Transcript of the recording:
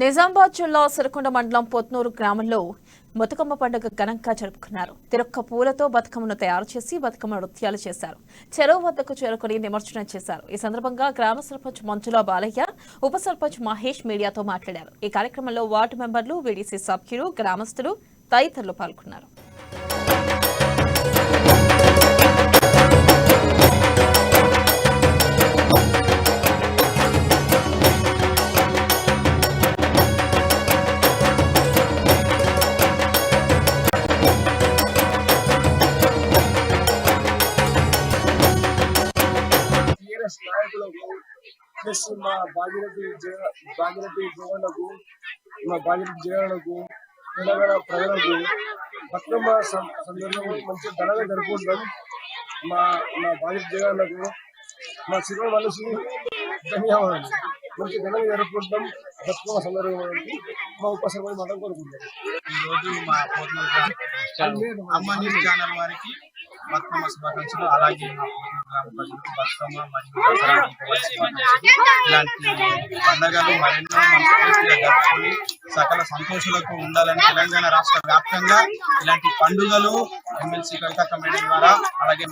నిజామాబాద్ జిల్లా సిరికొండ మండలం పొత్నూరు గ్రామంలో బతుకమ్మ పండుగ ఘనంగా జరుపుకున్నారు. తిరొక్క పూలతో బతుకమ్మను తయారు చేసి బతుకమ్మ నృత్యాలు చేశారు. చెరువు వద్దకు చేరుకుని నిమజ్జనం చేశారు. ఈ సందర్భంగా గ్రామ సర్పంచ్ మంజుల బాలయ్య, ఉప సర్పంచ్ మహేష్ మీడియాతో మాట్లాడారు. ఈ కార్యక్రమంలో వార్డు మెంబర్లు, వీడీసీ సభ్యులు, గ్రామస్తులు తదితరులు పాల్గొన్నారు. నాయకులకు ప్లస్ మా భాగీరథి జగన్లకు మా భాగీరథి జగన్లకు తెలంగాణ ప్రజలకు బతుకమ్మ సందర్భంలో మంచి ఘనంగా జరుపుకుంటాం. మా భాగీరథి జగన్లకు మా శివ మనసు ధన్యవాదాలు. మంచి ఘనంగా జరుపుకుంటాం. బతుకమ్మ సందర్భంలో మా ఉపసర్పంచ్ మాట కోరుకుంటాం. ఈరోజు మా అమ్మ న్యూస్ ఛానల్ వారికి బతుకమ్మ శుభాకాంక్షలు. అలాగే మా గ్రామ ప్రజలకు బతుకమ్మ మరియు ఇలాంటి పండుగలు మరెన్నో మనస్ఫూర్తిగా జరుపుకొని సకల సంతోషాలకు ఉండాలని తెలంగాణ రాష్ట్ర వ్యాప్తంగా ఇలాంటి పండుగలు ఎమ్మెల్సీ కవితక్క మేడం ద్వారా అలాగే